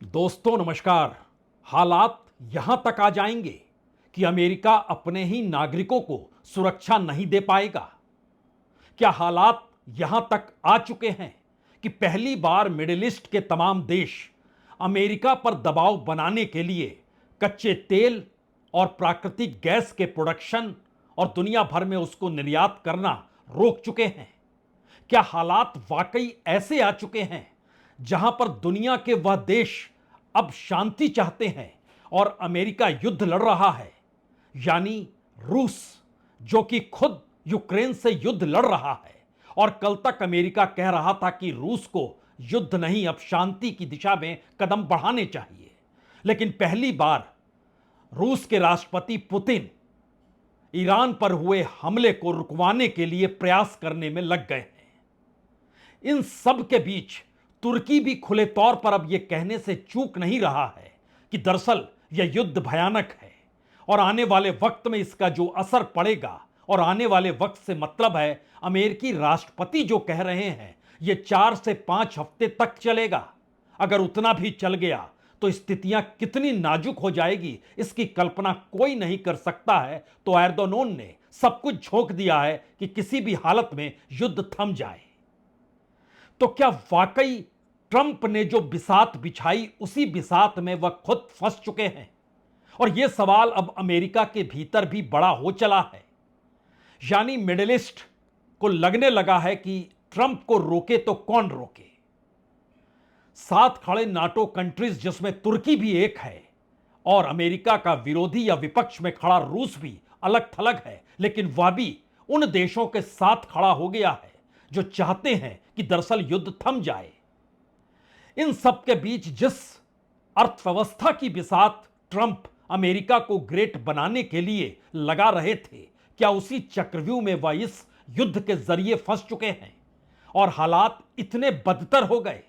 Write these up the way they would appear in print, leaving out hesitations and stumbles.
दोस्तों नमस्कार। हालात यहां तक आ जाएंगे कि अमेरिका अपने ही नागरिकों को सुरक्षा नहीं दे पाएगा। क्या हालात यहां तक आ चुके हैं कि पहली बार मिडिल ईस्ट के तमाम देश अमेरिका पर दबाव बनाने के लिए कच्चे तेल और प्राकृतिक गैस के प्रोडक्शन और दुनिया भर में उसको निर्यात करना रोक चुके हैं? क्या हालात वाकई ऐसे आ चुके हैं जहां पर दुनिया के वह देश अब शांति चाहते हैं और अमेरिका युद्ध लड़ रहा है, यानी रूस, जो कि खुद यूक्रेन से युद्ध लड़ रहा है और कल तक अमेरिका कह रहा था कि रूस को युद्ध नहीं अब शांति की दिशा में कदम बढ़ाने चाहिए। लेकिन पहली बार रूस के राष्ट्रपति पुतिन ईरान पर हुए हमले को रुकवाने के लिए प्रयास करने में लग गए हैं। इन सब के बीच तुर्की भी खुले तौर पर अब यह कहने से चूक नहीं रहा है कि दरअसल यह युद्ध भयानक है और आने वाले वक्त में इसका जो असर पड़ेगा, और आने वाले वक्त से मतलब है अमेरिकी राष्ट्रपति जो कह रहे हैं यह 4 से 5 हफ्ते तक चलेगा। अगर उतना भी चल गया तो स्थितियां कितनी नाजुक हो जाएगी इसकी कल्पना कोई नहीं कर सकता है। तो एर्दोगन ने सब कुछ झोंक दिया है कि किसी भी हालत में युद्ध थम जाए। तो क्या वाकई ट्रंप ने जो बिसात बिछाई उसी बिसात में वह खुद फंस चुके हैं? और यह सवाल अब अमेरिका के भीतर भी बड़ा हो चला है। यानी मिडिल ईस्ट को लगने लगा है कि ट्रंप को रोके तो कौन रोके। साथ खड़े नाटो कंट्रीज जिसमें तुर्की भी एक है और अमेरिका का विरोधी या विपक्ष में खड़ा रूस भी अलग थलग है, लेकिन वह भी उन देशों के साथ खड़ा हो गया है जो चाहते हैं कि दरअसल युद्ध थम जाए। इन सब के बीच जिस अर्थव्यवस्था की बिसात ट्रंप अमेरिका को ग्रेट बनाने के लिए लगा रहे थे, क्या उसी चक्रव्यूह में वह इस युद्ध के जरिए फंस चुके हैं? और हालात इतने बदतर हो गए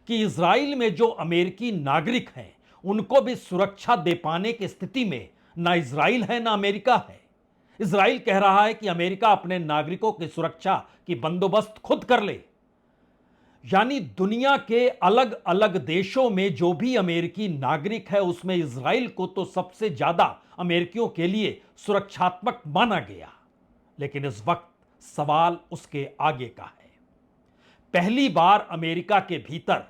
कि इजराइल में जो अमेरिकी नागरिक हैं उनको भी सुरक्षा दे पाने की स्थिति में ना इजराइल है ना अमेरिका है। इजराइल कह रहा है कि अमेरिका अपने नागरिकों की सुरक्षा की बंदोबस्त खुद कर ले। यानी दुनिया के अलग अलग देशों में जो भी अमेरिकी नागरिक है उसमें इजराइल को तो सबसे ज्यादा अमेरिकियों के लिए सुरक्षात्मक माना गया। लेकिन इस वक्त सवाल उसके आगे का है। पहली बार अमेरिका के भीतर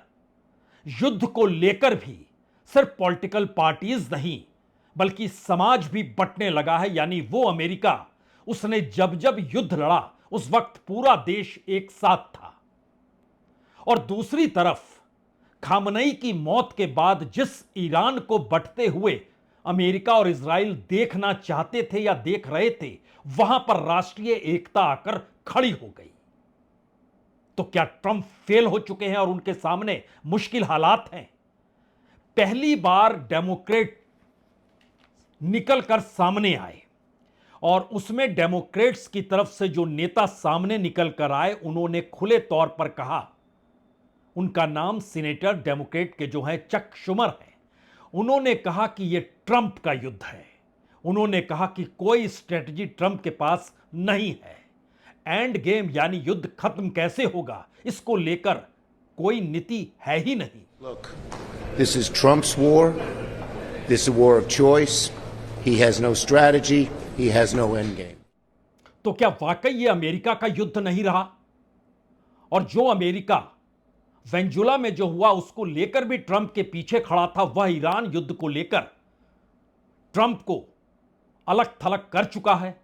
युद्ध को लेकर भी सिर्फ पॉलिटिकल पार्टीज नहीं बल्कि समाज भी बंटने लगा है। यानी वो अमेरिका, उसने जब जब युद्ध लड़ा उस वक्त पूरा देश एक साथ था। और दूसरी तरफ खामनई की मौत के बाद जिस ईरान को बंटते हुए अमेरिका और इजराइल देखना चाहते थे या देख रहे थे, वहां पर राष्ट्रीय एकता आकर खड़ी हो गई। तो क्या ट्रंप फेल हो चुके हैं और उनके सामने मुश्किल हालात हैं? पहली बार डेमोक्रेट निकलकर सामने आए और उसमें डेमोक्रेट्स की तरफ से जो नेता सामने निकलकर आए उन्होंने खुले तौर पर कहा, उनका नाम सीनेटर डेमोक्रेट के जो हैं चक शुमर है, उन्होंने कहा कि यह ट्रंप का युद्ध है। उन्होंने कहा कि कोई स्ट्रेटजी ट्रंप के पास नहीं है। एंड गेम यानी युद्ध खत्म कैसे होगा इसको लेकर कोई नीति है ही नहीं। Look, this is Trump's war. This is a war of choice. He has no strategy. He has no end game. तो क्या वाकई ये अमेरिका का युद्ध नहीं रहा? और जो अमेरिका वेनेजुला में जो हुआ उसको लेकर भी ट्रंप के पीछे खड़ा था, वह ईरान युद्ध को लेकर ट्रंप को अलग थलग कर चुका है।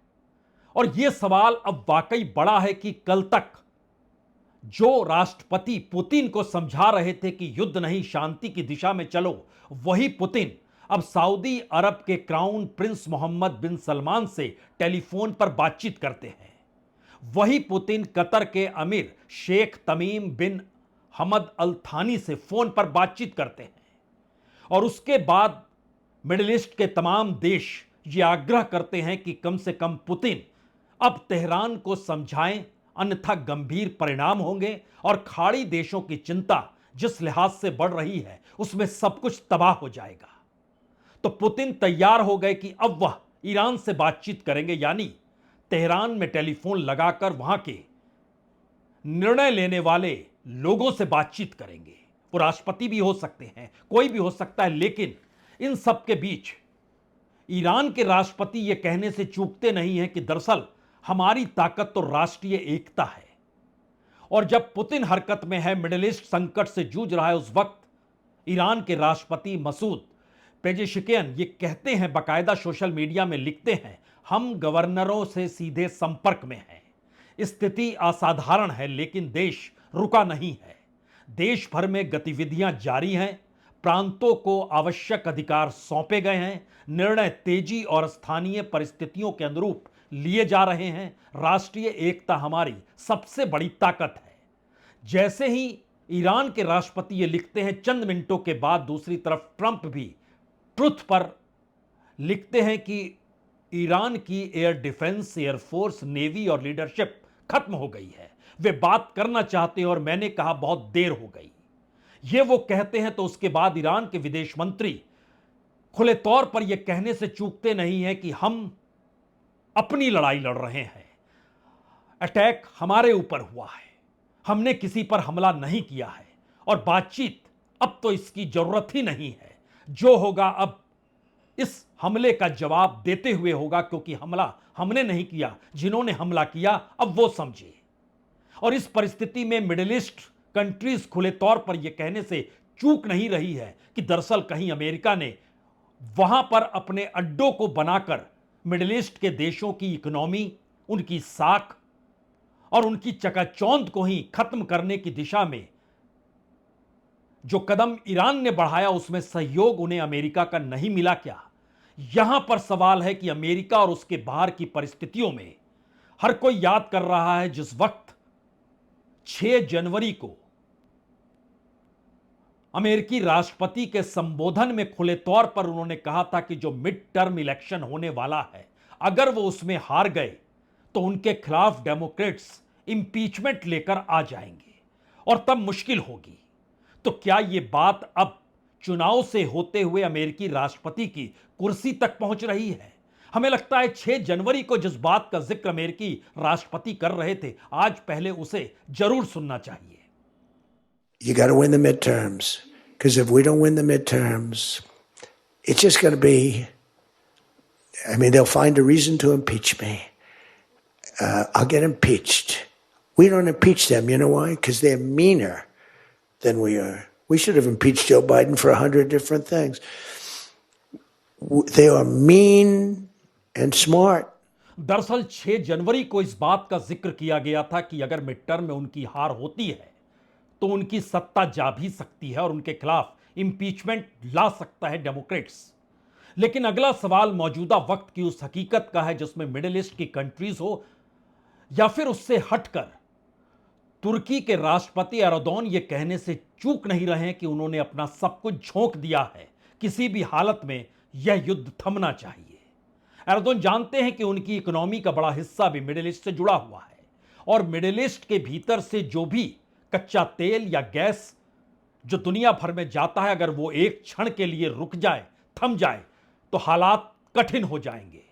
और यह सवाल अब वाकई बड़ा है कि कल तक जो राष्ट्रपति पुतिन को समझा रहे थे कि युद्ध नहीं शांति की दिशा में चलो, वही पुतिन अब सऊदी अरब के क्राउन प्रिंस मोहम्मद बिन सलमान से टेलीफोन पर बातचीत करते हैं। वही पुतिन कतर के अमीर शेख तमीम बिन हमद अल थानी से फोन पर बातचीत करते हैं। और उसके बाद मिडिल ईस्ट के तमाम देश ये आग्रह करते हैं कि कम से कम पुतिन अब तेहरान को समझाएं, अन्यथा गंभीर परिणाम होंगे और खाड़ी देशों की चिंता जिस लिहाज से बढ़ रही है उसमें सब कुछ तबाह हो जाएगा। तो पुतिन तैयार हो गए कि अब वह ईरान से बातचीत करेंगे, यानी तेहरान में टेलीफोन लगाकर वहां के निर्णय लेने वाले लोगों से बातचीत करेंगे। वो राष्ट्रपति भी हो सकते हैं, कोई भी हो सकता है, लेकिन इन सब के बीच ईरान के राष्ट्रपति ये कहने से चूकते नहीं हैं कि दरअसल हमारी ताकत तो राष्ट्रीय एकता है। और जब पुतिन हरकत में है, मिडिल ईस्ट संकट से जूझ रहा है, उस वक्त ईरान के राष्ट्रपति मसूद पेजेशिकियन ये कहते हैं, बाकायदा सोशल मीडिया में लिखते हैं, हम गवर्नरों से सीधे संपर्क में हैं। स्थिति असाधारण है, लेकिन देश रुका नहीं है। देश भर में गतिविधियां जारी हैं, प्रांतों को आवश्यक अधिकार सौंपे गए हैं, निर्णय तेजी और स्थानीय परिस्थितियों के अनुरूप लिए जा रहे हैं। राष्ट्रीय एकता हमारी सबसे बड़ी ताकत है। जैसे ही ईरान के राष्ट्रपति ये लिखते हैं, चंद मिनटों के बाद दूसरी तरफ ट्रंप भी ट्रुथ पर लिखते हैं कि ईरान की एयर डिफेंस, एयरफोर्स, नेवी और लीडरशिप खत्म हो गई है। वे बात करना चाहते हैं और मैंने कहा बहुत देर हो गई। ये वो कहते हैं तो उसके बाद ईरान के विदेश मंत्री खुले तौर पर यह कहने से चूकते नहीं है कि हम अपनी लड़ाई लड़ रहे हैं। अटैक हमारे ऊपर हुआ है, हमने किसी पर हमला नहीं किया है और बातचीत अब तो इसकी जरूरत ही नहीं है। जो होगा अब इस हमले का जवाब देते हुए होगा, क्योंकि हमला हमने नहीं किया, जिन्होंने हमला किया अब वो समझे। और इस परिस्थिति में मिडिल ईस्ट कंट्रीज खुले तौर पर यह कहने से चूक नहीं रही है कि दरअसल कहीं अमेरिका ने वहां पर अपने अड्डों को बनाकर मिडिल ईस्ट के देशों की इकोनॉमी, उनकी साख और उनकी चकाचौंध को ही खत्म करने की दिशा में जो कदम ईरान ने बढ़ाया, उसमें सहयोग उन्हें अमेरिका का नहीं मिला क्या? यहां पर सवाल है कि अमेरिका और उसके बाहर की परिस्थितियों में हर कोई याद कर रहा है जिस वक्त 6 जनवरी को अमेरिकी राष्ट्रपति के संबोधन में खुले तौर पर उन्होंने कहा था कि जो मिड टर्म इलेक्शन होने वाला है, अगर वो उसमें हार गए तो उनके खिलाफ डेमोक्रेट्स इंपीचमेंट लेकर आ जाएंगे और तब मुश्किल होगी। तो क्या यह बात अब चुनाव से होते हुए अमेरिकी राष्ट्रपति की कुर्सी तक पहुंच रही है? हमें लगता है 6 जनवरी को जिस बात का जिक्र अमेरिकी राष्ट्रपति कर रहे थे, आज पहले उसे जरूर सुनना चाहिए। You got to win the midterms, because if we don't win the midterms, it's just going to be, I mean, they'll find a reason to impeach me. I'll get impeached. We don't impeach them. You know why? Because they're meaner than we are. We should have impeached Joe Biden for 100 different things. They are mean and smart. दरअसल 6 जनवरी को इस बात का जिक्र किया गया था कि अगर मिड टर्म में उनकी हार होती है तो उनकी सत्ता जा भी सकती है और उनके खिलाफ इंपीचमेंट ला सकता है डेमोक्रेट्स। लेकिन अगला सवाल मौजूदा वक्त की उस हकीकत का है जिसमें मिडिल ईस्ट की कंट्रीज हो या फिर उससे हटकर तुर्की के राष्ट्रपति एर्दोगान ये कहने से चूक नहीं रहे कि उन्होंने अपना सब कुछ झोंक दिया है, किसी भी हालत में यह युद्ध थमना चाहिए। एर्दोगान जानते हैं कि उनकी इकोनॉमी का बड़ा हिस्सा भी मिडिल ईस्ट से जुड़ा हुआ है और मिडिल ईस्ट के भीतर से जो भी कच्चा तेल या गैस जो दुनिया भर में जाता है, अगर वो एक क्षण के लिए रुक जाए, थम जाए, तो हालात कठिन हो जाएंगे।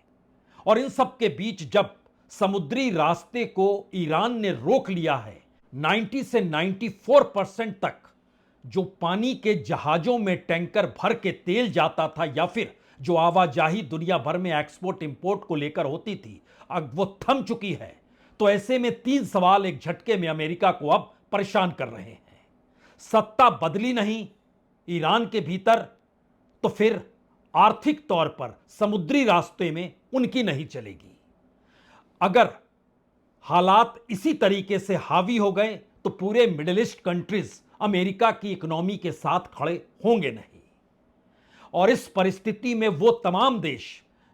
और इन सब के बीच जब समुद्री रास्ते को ईरान ने रोक लिया है, 90 से 94% तक जो पानी के जहाजों में टैंकर भर के तेल जाता था या फिर जो आवाजाही दुनिया भर में एक्सपोर्ट इंपोर्ट को लेकर होती थी, अब वो थम चुकी है। तो ऐसे में 3 सवाल एक झटके में अमेरिका को अब परेशान कर रहे हैं। सत्ता बदली नहीं ईरान के भीतर, तो फिर आर्थिक तौर पर समुद्री रास्ते में उनकी नहीं चलेगी। अगर हालात इसी तरीके से हावी हो गए तो पूरे मिडिल ईस्ट कंट्रीज अमेरिका की इकोनॉमी के साथ खड़े होंगे नहीं। और इस परिस्थिति में वो तमाम देश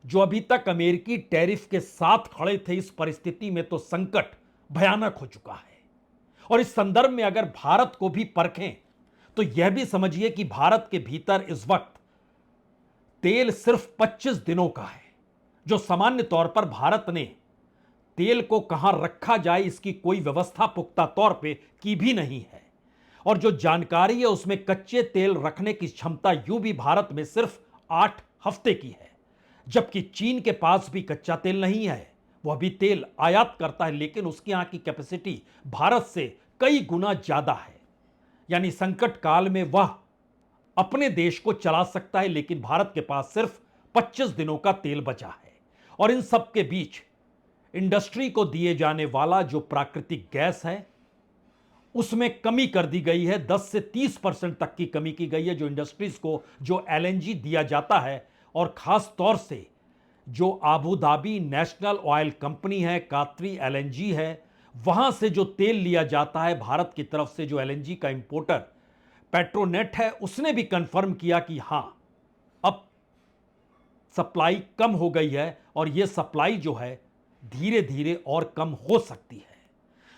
जो अभी तक अमेरिकी टैरिफ के साथ खड़े थे, इस परिस्थिति में तो संकट भयानक हो चुका है। और इस संदर्भ में अगर भारत को भी परखें तो यह भी समझिए कि भारत के भीतर इस वक्त तेल सिर्फ 25 दिनों का है, जो सामान्य तौर पर भारत ने तेल को कहां रखा जाए इसकी कोई व्यवस्था पुख्ता तौर पे की भी नहीं है। और जो जानकारी है उसमें कच्चे तेल रखने की क्षमता यूं भी भारत में सिर्फ 8 हफ्ते की है, जबकि चीन के पास भी कच्चा तेल नहीं है। वह भी तेल आयात करता है, लेकिन उसकी यहां की कैपेसिटी भारत से कई गुना ज्यादा है। यानी संकट काल में वह अपने देश को चला सकता है, लेकिन भारत के पास सिर्फ 25 दिनों का तेल बचा है। और इन सब के बीच इंडस्ट्री को दिए जाने वाला जो प्राकृतिक गैस है उसमें कमी कर दी गई है, 10 से 30% तक की कमी की गई है। जो इंडस्ट्रीज को जो एलएनजी दिया जाता है, और खास तौर से जो Abu Dhabi national oil company है, कात्री एलएनजी है, वहां से जो तेल लिया जाता है भारत की तरफ से, जो एलएनजी का इंपोर्टर पेट्रोनेट है, उसने भी कंफर्म किया कि हां, अब सप्लाई कम हो गई है और यह सप्लाई जो है धीरे धीरे और कम हो सकती है।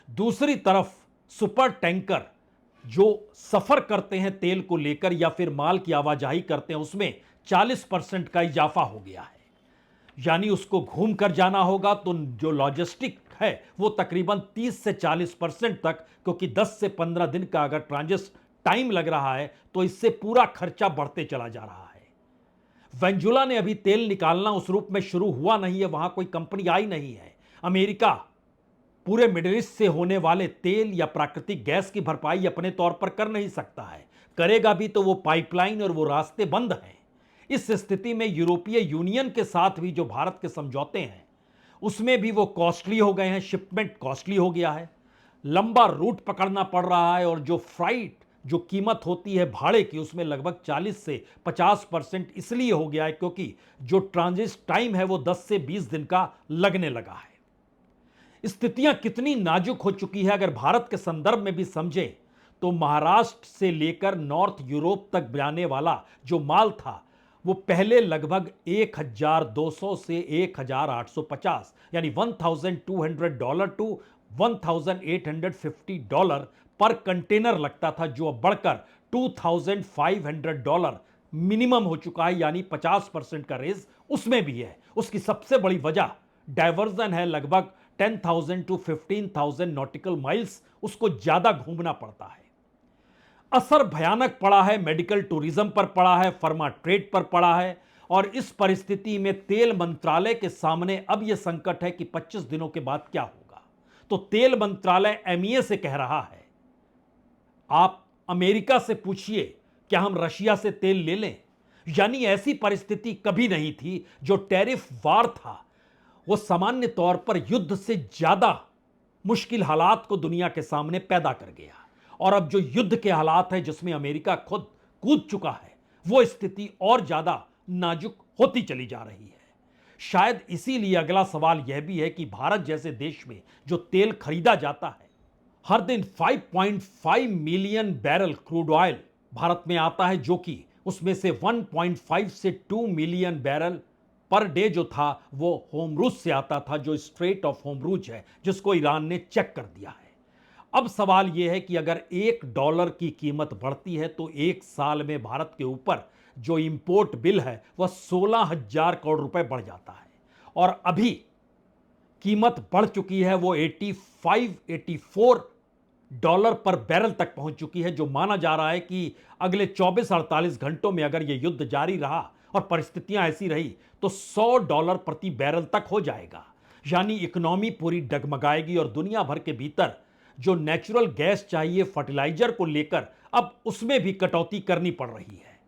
दूसरी तरफ सुपर टैंकर जो सफर करते हैं तेल को लेकर या फिर माल की आवाजाही करते हैं, उसमें 40% का इजाफा हो गया है। यानी उसको घूम कर जाना होगा, तो जो लॉजिस्टिक है वो तकरीबन 30 से 40% तक, क्योंकि 10 से 15 दिन का अगर ट्रांजिट टाइम लग रहा है तो इससे पूरा खर्चा बढ़ते चला जा रहा है। वेंजुला ने अभी तेल निकालना उस रूप में शुरू हुआ नहीं है, वहां कोई कंपनी आई नहीं है। अमेरिका पूरे मिडिल ईस्ट से होने वाले तेल या प्राकृतिक गैस की भरपाई अपने तौर पर कर नहीं सकता है, करेगा भी तो वो पाइपलाइन और वो रास्ते बंद हैं। इस स्थिति में यूरोपीय यूनियन के साथ भी जो भारत के समझौते हैं उसमें भी वो कॉस्टली हो गए हैं, शिपमेंट कॉस्टली हो गया है, लंबा रूट पकड़ना पड़ रहा है, और जो फ्राइट जो कीमत होती है भाड़े की उसमें लगभग 40 से 50% इसलिए हो गया है क्योंकि जो ट्रांजिट टाइम है वो 10 से 20 दिन का लगने लगा है। स्थितियां कितनी नाजुक हो चुकी है अगर भारत के संदर्भ में भी समझें, तो महाराष्ट्र से लेकर नॉर्थ यूरोप तक जाने वाला जो माल था वो पहले लगभग 1200 से 1850 यानी $1200 टू $1850 पर कंटेनर लगता था, जो अब बढ़कर $2500 मिनिमम हो चुका है, यानी 50% का रेज उसमें भी है। उसकी सबसे बड़ी वजह डायवर्जन है, लगभग 10,000 टू 15,000 नॉटिकल माइल्स उसको ज्यादा घूमना पड़ता है। असर भयानक पड़ा है, मेडिकल टूरिज्म पर पड़ा है, फार्मा ट्रेड पर पड़ा है, और इस परिस्थिति में तेल मंत्रालय के सामने अब यह संकट है कि 25 दिनों के बाद क्या होगा। तो तेल मंत्रालय एमईए से कह रहा है, आप अमेरिका से पूछिए क्या हम रशिया से तेल ले लें। यानी ऐसी परिस्थिति कभी नहीं थी। जो टैरिफ वार था वो सामान्य तौर पर युद्ध से ज्यादा मुश्किल हालात को दुनिया के सामने पैदा कर गया, और अब जो युद्ध के हालात है जिसमें अमेरिका खुद कूद चुका है, वो स्थिति और ज्यादा नाजुक होती चली जा रही है। शायद इसीलिए अगला सवाल यह भी है कि भारत जैसे देश में जो तेल खरीदा जाता है, हर दिन 5.5 million barrel crude oil Bharat में आता है, जो कि उसमें से 1.5 से 2 मिलियन बैरल पर डे जो था वो होमरूज से आता था, जो स्ट्रेट ऑफ होमरूज है, जिसको ईरान ने चेक कर दिया है। अब सवाल यह है कि अगर $1 की कीमत बढ़ती है तो एक साल में भारत के ऊपर जो इंपोर्ट बिल है वह 16,000 करोड़ रुपए बढ़ जाता है, और अभी कीमत बढ़ चुकी है, वो 84 डॉलर पर बैरल तक पहुंच चुकी है, जो माना जा रहा है कि अगले 24-48 घंटों में अगर यह युद्ध जारी रहा और परिस्थितियां ऐसी रही तो $100 प्रति बैरल तक हो जाएगा। यानी इकोनॉमी पूरी डगमगाएगी, और दुनिया भर के भीतर जो नेचुरल गैस चाहिए फर्टिलाइजर को लेकर, अब उसमें भी कटौती करनी पड़ रही है।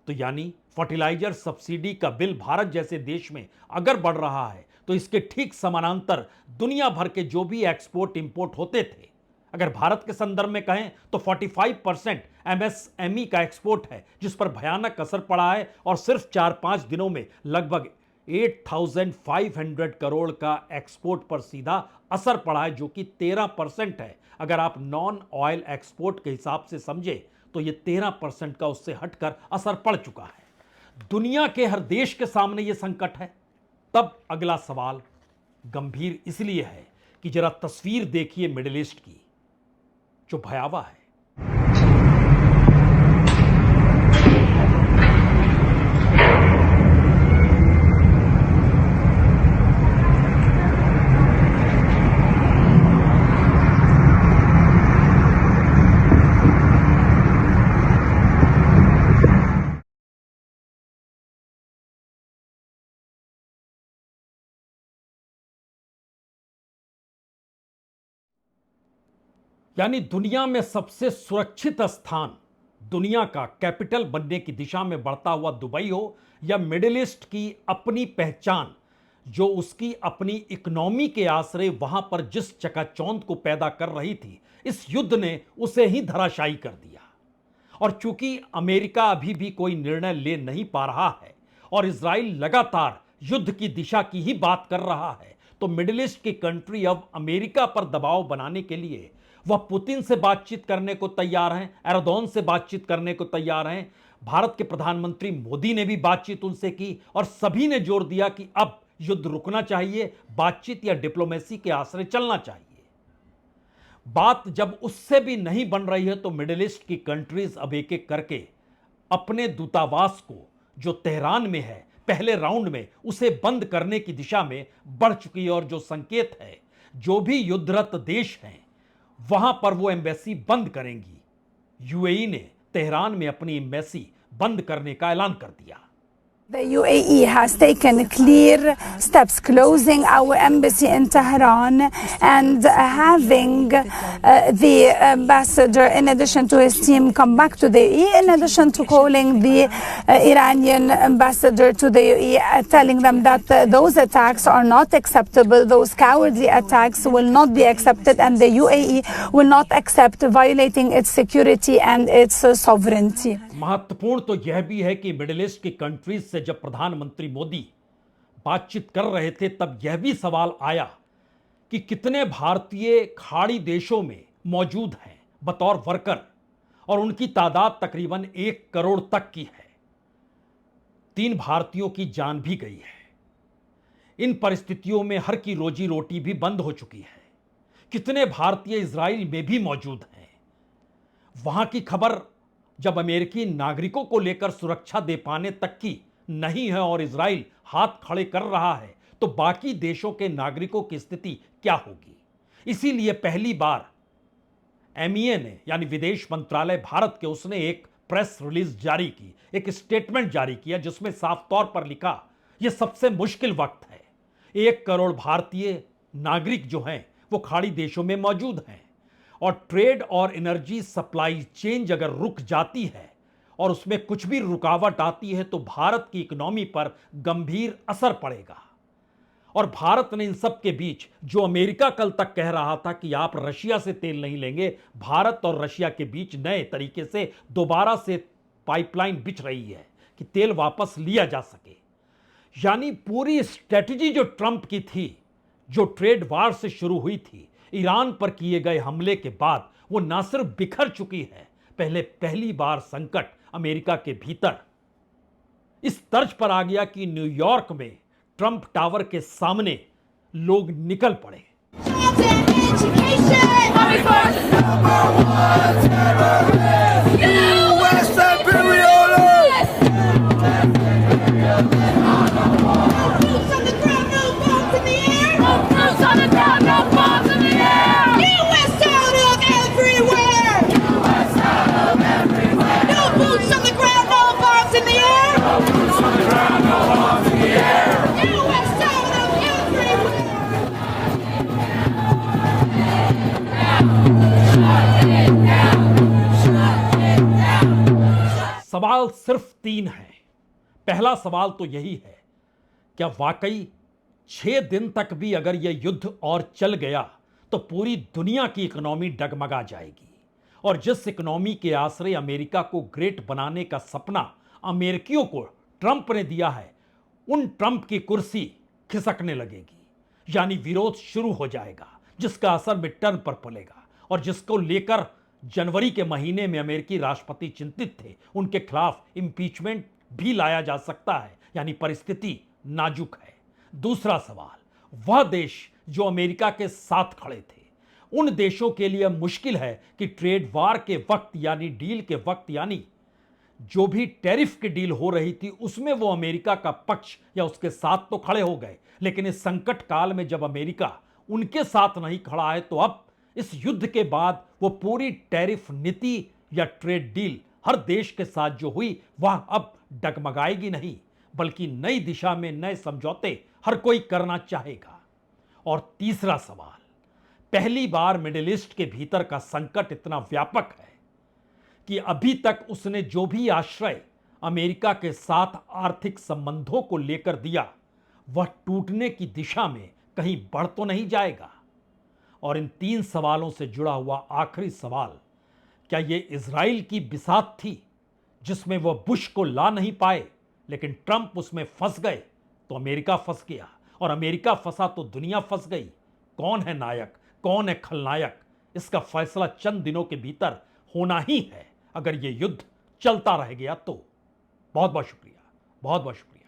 तो यानी फर्टिलाइजर सब्सिडी का बिल भारत जैसे देश में अगर बढ़ रहा है तो इसके ठीक समानांतर दुनिया भर के जो भी एक्सपोर्ट इंपोर्ट होते थे, अगर भारत के संदर्भ में कहें तो 45% एमएसएमई का एक्सपोर्ट है, जिस पर भयानक असर पड़ा है, और सिर्फ 4-5 दिनों में लगभग 8,500 करोड़ का एक्सपोर्ट पर सीधा असर पड़ा है, जो कि 13% है। अगर आप नॉन ऑयल एक्सपोर्ट के हिसाब से समझे तो यह 13% का उससे हटकर असर पड़ चुका है। दुनिया के हर देश के सामने यह संकट है। तब अगला सवाल गंभीर इसलिए है कि जरा तस्वीर देखिए मिडिल ईस्ट की, जो भयावह है। यानी दुनिया में सबसे सुरक्षित स्थान, दुनिया का कैपिटल बनने की दिशा में बढ़ता हुआ दुबई हो, या मिडिल ईस्ट की अपनी पहचान जो उसकी अपनी इकोनॉमी के आश्रय वहां पर जिस चकाचौंध को पैदा कर रही थी, इस युद्ध ने उसे ही धराशायी कर दिया। और चूंकि अमेरिका अभी भी कोई निर्णय ले नहीं पा रहा है और इजराइल लगातार युद्ध की दिशा की ही बात कर रहा है, तो मिडिल ईस्ट की कंट्री अब अमेरिका पर दबाव बनाने के लिए वह पुतिन से बातचीत करने को तैयार हैं, एर्दोगन से बातचीत करने को तैयार हैं। भारत के प्रधानमंत्री मोदी ने भी बातचीत उनसे की और सभी ने जोर दिया कि अब युद्ध रुकना चाहिए, बातचीत या डिप्लोमेसी के आश्रय चलना चाहिए। बात जब उससे भी नहीं बन रही है तो मिडिल ईस्ट की कंट्रीज अब एक एक करके अपने दूतावास को जो तेहरान में है, पहले राउंड में उसे बंद करने की दिशा में बढ़ चुकी है। और जो संकेत है, जो भी युद्धरत देश हैं वहां पर वो एम्बेसी बंद करेंगी। यूएई ने तेहरान में अपनी एम्बेसी बंद करने का ऐलान कर दिया। The UAE has taken clear steps closing our embassy in Tehran and having the ambassador, in addition to his team, come back to the UAE, in addition to calling the Iranian ambassador to the UAE, telling them that those attacks are not acceptable, those cowardly attacks will not be accepted, and the UAE will not accept violating its security and its sovereignty. महत्वपूर्ण तो यह भी है कि middle east की countries से जब प्रधानमंत्री मोदी बातचीत कर रहे थे तब यह भी सवाल आया कि कितने भारतीय खाड़ी देशों में मौजूद हैं बतौर वर्कर, और उनकी तादाद तकरीबन 1 करोड़ तक की है। 3 भारतीयों की जान भी गई है। इन परिस्थितियों में हर की रोजी रोटी भी बंद हो चुकी है। कितने भारतीय इजराइल में भी मौजूद हैं। वहां की खबर जब अमेरिकी नागरिकों को लेकर सुरक्षा दे पाने तक की नहीं है और इजराइल हाथ खड़े कर रहा है, तो बाकी देशों के नागरिकों की स्थिति क्या होगी। इसीलिए पहली बार एमईए ने, यानी विदेश मंत्रालय भारत के, उसने एक प्रेस रिलीज जारी की, एक स्टेटमेंट जारी किया जिसमें साफ तौर पर लिखा यह सबसे मुश्किल वक्त है। 1 करोड़ भारतीय नागरिक जो हैं वो खाड़ी देशों में मौजूद हैं, और ट्रेड और एनर्जी सप्लाई चेन अगर रुक जाती है और उसमें कुछ भी रुकावट आती है तो भारत की इकोनॉमी पर गंभीर असर पड़ेगा। और भारत ने इन सब के बीच, जो अमेरिका कल तक कह रहा था कि आप रशिया से तेल नहीं लेंगे, भारत और रशिया के बीच नए तरीके से दोबारा से पाइपलाइन बिछ रही है कि तेल वापस लिया जा सके। यानी पूरी स्ट्रेटजी जो ट्रंप की थी, जो ट्रेड वार से शुरू हुई थी, ईरान पर किए गए हमले के बाद वो ना सिर्फ बिखर चुकी है, पहली बार संकट अमेरिका के भीतर इस तर्ज पर आ गया कि न्यूयॉर्क में ट्रंप टावर के सामने लोग निकल पड़े। सवाल सिर्फ 3 हैं। पहला सवाल तो यही है, क्या वाकई 6 दिन तक भी अगर यह युद्ध और चल गया तो पूरी दुनिया की इकोनॉमी डगमगा जाएगी, और जिस इकोनॉमी के आश्रय अमेरिका को ग्रेट बनाने का सपना अमेरिकियों को ट्रंप ने दिया है, उन ट्रंप की कुर्सी खिसकने लगेगी। यानी विरोध शुरू हो जाएगा जिसका असर मिड टर्म पर पड़ेगा, और जिसको लेकर जनवरी के महीने में अमेरिकी राष्ट्रपति चिंतित थे, उनके खिलाफ इंपीचमेंट भी लाया जा सकता है। यानी परिस्थिति नाजुक है। दूसरा सवाल, वह देश जो अमेरिका के साथ खड़े थे, उन देशों के लिए मुश्किल है कि ट्रेड वार के वक्त, यानी डील के वक्त, यानी जो भी टैरिफ की डील हो रही थी उसमें वो अमेरिका का पक्ष या उसके साथ तो खड़े हो गए, लेकिन इस संकट काल में जब अमेरिका उनके साथ नहीं खड़ा है तो अब इस युद्ध के बाद वो पूरी टैरिफ नीति या ट्रेड डील हर देश के साथ जो हुई वह अब डगमगाएगी नहीं, बल्कि नई दिशा में नए समझौते हर कोई करना चाहेगा। और तीसरा सवाल, पहली बार मिडिल ईस्ट के भीतर का संकट इतना व्यापक है कि अभी तक उसने जो भी आश्रय अमेरिका के साथ आर्थिक संबंधों को लेकर दिया वह टूटने की दिशा में कहीं बढ़ तो नहीं जाएगा। और इन 3 सवालों से जुड़ा हुआ आखिरी सवाल, क्या यह इजराइल की बिसात थी जिसमें वह बुश को ला नहीं पाए, लेकिन ट्रंप उसमें फंस गए तो अमेरिका फंस गया, और अमेरिका फंसा तो दुनिया फंस गई। कौन है नायक, कौन है खलनायक, इसका फैसला चंद दिनों के भीतर होना ही है अगर यह युद्ध चलता रह गया तो। बहुत बहुत शुक्रिया, बहुत बहुत शुक्रिया।